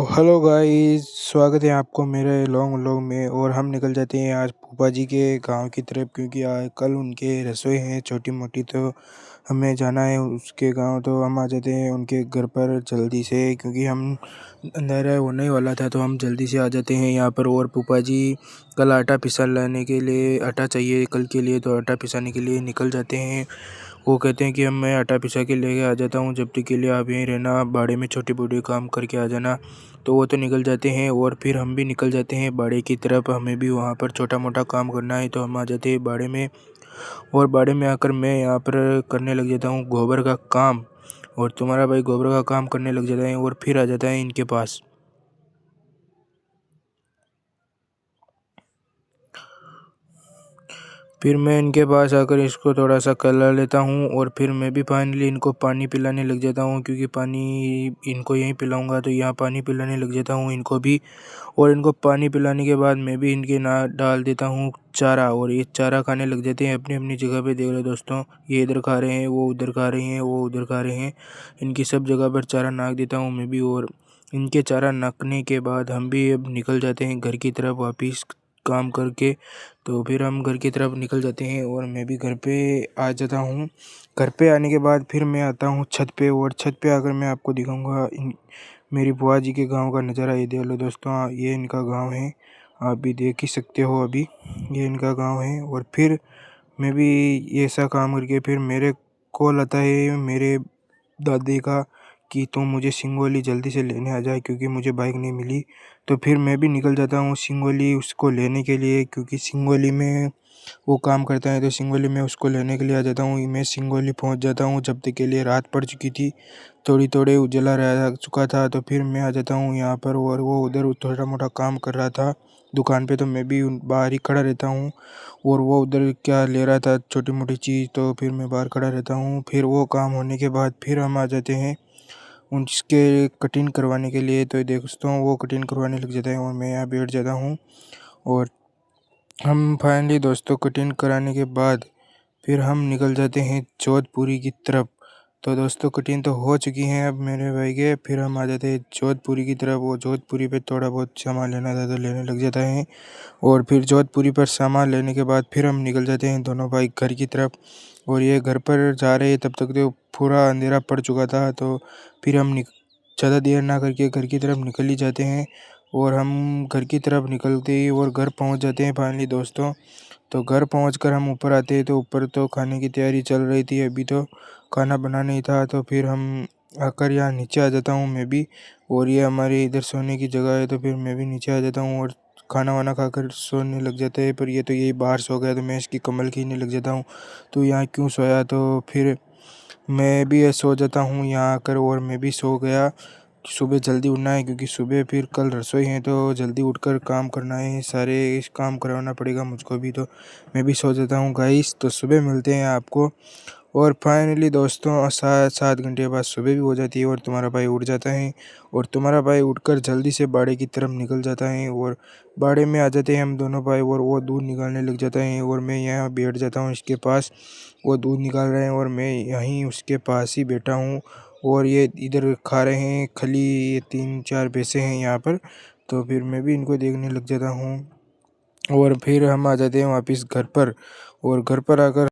Hello guys, स्वागत है आपको मेरे लॉन्ग व्लॉग में। और हम निकल जाते हैं आज फूफा जी के गांव की तरफ, क्योंकि आज कल उनके रसोई हैं छोटी मोटी, तो हमें जाना है उसके गांव। तो हम आ जाते हैं उनके घर पर जल्दी से, क्योंकि हम अंधेरा होने ही वाला था, तो हम जल्दी से आ जाते हैं यहाँ पर। और फूफा जी कल आटा पिसा लाने के लिए, आटा चाहिए कल के लिए, तो आटा पिसाने के लिए निकल जाते हैं। वो कहते हैं कि हम मैं आटा पिसा के लेके आ जाता हूँ, जब तक के लिए आप यहीं रहना, बाड़े में छोटे बूढ़े काम करके आ जाना। तो वो तो निकल जाते हैं और फिर हम भी निकल जाते हैं बाड़े की तरफ। हमें भी वहाँ पर छोटा मोटा काम करना है, तो हम आ जाते हैं बाड़े में। और बाड़े में आकर मैं यहाँ पर करने लग जाता हूँ गोबर का काम, और तुम्हारा भाई गोबर का काम करने लग जाता है और फिर आ जाता है इनके पास। फिर मैं इनके पास आकर इसको थोड़ा सा कलर लेता हूँ, और फिर मैं भी फाइनली इनको पानी पिलाने लग जाता हूँ, क्योंकि पानी इनको यहीं पिलाऊंगा, तो यहाँ पानी पिलाने लग जाता हूँ इनको भी। और इनको पानी पिलाने के बाद मैं भी इनके ना डाल देता हूँ चारा, और ये चारा खाने लग जाते हैं अपनी अपनी जगह पे। देख लो दोस्तों, ये इधर खा रहे हैं, वो उधर खा रहे हैं, वो उधर खा रहे हैं। इनकी सब जगह पर चारा नाक देता हूँ मैं भी। और इनके चारा नाकने के बाद हम भी अब निकल जाते हैं घर की तरफ वापिस काम करके। तो फिर हम घर की तरफ निकल जाते हैं और मैं भी घर पे आ जाता हूँ। घर पे आने के बाद फिर मैं आता हूँ छत पे, और छत पे आकर मैं आपको दिखाऊंगा मेरी बुआ जी के गांव का नज़ारा। ये देख लो दोस्तों, ये इनका गांव है, आप भी देख ही सकते हो अभी, ये इनका गांव है। और फिर मैं भी ये ऐसा काम करके फिर मेरे कॉल आता है मेरे दादी का कि तुम मुझे सिंगोली जल्दी से लेने आ जाए, क्योंकि मुझे बाइक नहीं मिली। तो फिर मैं भी निकल जाता हूँ सिंगोली उसको लेने के लिए, क्योंकि सिंगोली में वो काम करता है, तो सिंगोली में उसको लेने के लिए आ जाता हूँ। मैं सिंगोली पहुँच जाता हूँ, जब तक के लिए रात पड़ चुकी थी, थोड़ी थोड़े उजला रह चुका था। तो फिर मैं आ जाता हूँ यहाँ पर, और वो उधर थोड़ा मोटा काम कर रहा था दुकान पे, तो मैं भी बाहर ही खड़ा रहता हूँ। और वो उधर क्या ले रहा था छोटी मोटी चीज़, तो फिर मैं बाहर खड़ा रहता हूँ। फिर वो काम होने के बाद फिर हम आ जाते हैं उसके कटिंग करवाने के लिए। तो दोस्तों वो कटिंग करवाने लग जाता है और मैं यहाँ बैठ जाता हूँ। और हम फाइनली दोस्तों कटिंग कराने के बाद फिर हम निकल जाते हैं जोधपुरी की तरफ। तो दोस्तों कटिंग तो हो चुकी हैं अब मेरे भाई के, फिर हम आ जाते हैं जोधपुरी की तरफ। वो जोधपुरी पे थोड़ा बहुत सामान लेना था, तो लेने लग जाता है। और फिर जोधपुरी पर सामान लेने के बाद फिर हम निकल जाते हैं दोनों भाई घर की तरफ। और ये घर पर जा रहे हैं तब तक तो पूरा अंधेरा पड़ चुका था, तो फिर हम ज़्यादा देर ना करके घर की तरफ निकल ही जाते हैं। और हम घर की तरफ निकलते ही और घर पहुंच जाते हैं फाइनली दोस्तों। तो घर पहुंचकर हम ऊपर आते हैं, तो ऊपर तो खाने की तैयारी चल रही थी, अभी तो खाना बना नहीं था। तो फिर हम आकर यहाँ नीचे आ जाता हूँ मैं भी, और ये हमारे इधर सोने की जगह है, तो फिर मैं भी नीचे आ जाता हूँ और खाना वाना खाकर सोने लग जाते हैं। पर ये तो यही बाहर सो गया, तो मैं इसकी कमल खींचने लग जाता हूँ, तो यहाँ क्यों सोया। तो फिर मैं भी सो जाता हूँ यहाँ आकर, और मैं भी सो गया। सुबह जल्दी उठना है, क्योंकि सुबह फिर कल रसोई है, तो जल्दी उठकर काम करना है, सारे इस काम करवाना पड़ेगा मुझको भी। तो मैं भी सो जाता हूँ गाइस, तो सुबह मिलते हैं आपको। और फाइनली दोस्तों 7 घंटे बाद सुबह भी हो जाती है और तुम्हारा भाई उठ जाता है। और तुम्हारा भाई उठकर जल्दी से बाड़े की तरफ निकल जाता है, और बाड़े में आ जाते हैं हम दोनों भाई। और वो दूध निकालने लग जाता है, और मैं यहाँ बैठ जाता हूँ इसके पास। वो दूध निकाल रहे हैं और मैं यहीं उसके पास ही बैठा हूँ। और ये इधर खा रहे हैं खली, ये 3-4 भैंसे हैं यहाँ पर। तो फिर मैं भी इनको देखने लग जाता हूँ, और फिर हम आ जाते हैं वापस घर पर। और घर पर आकर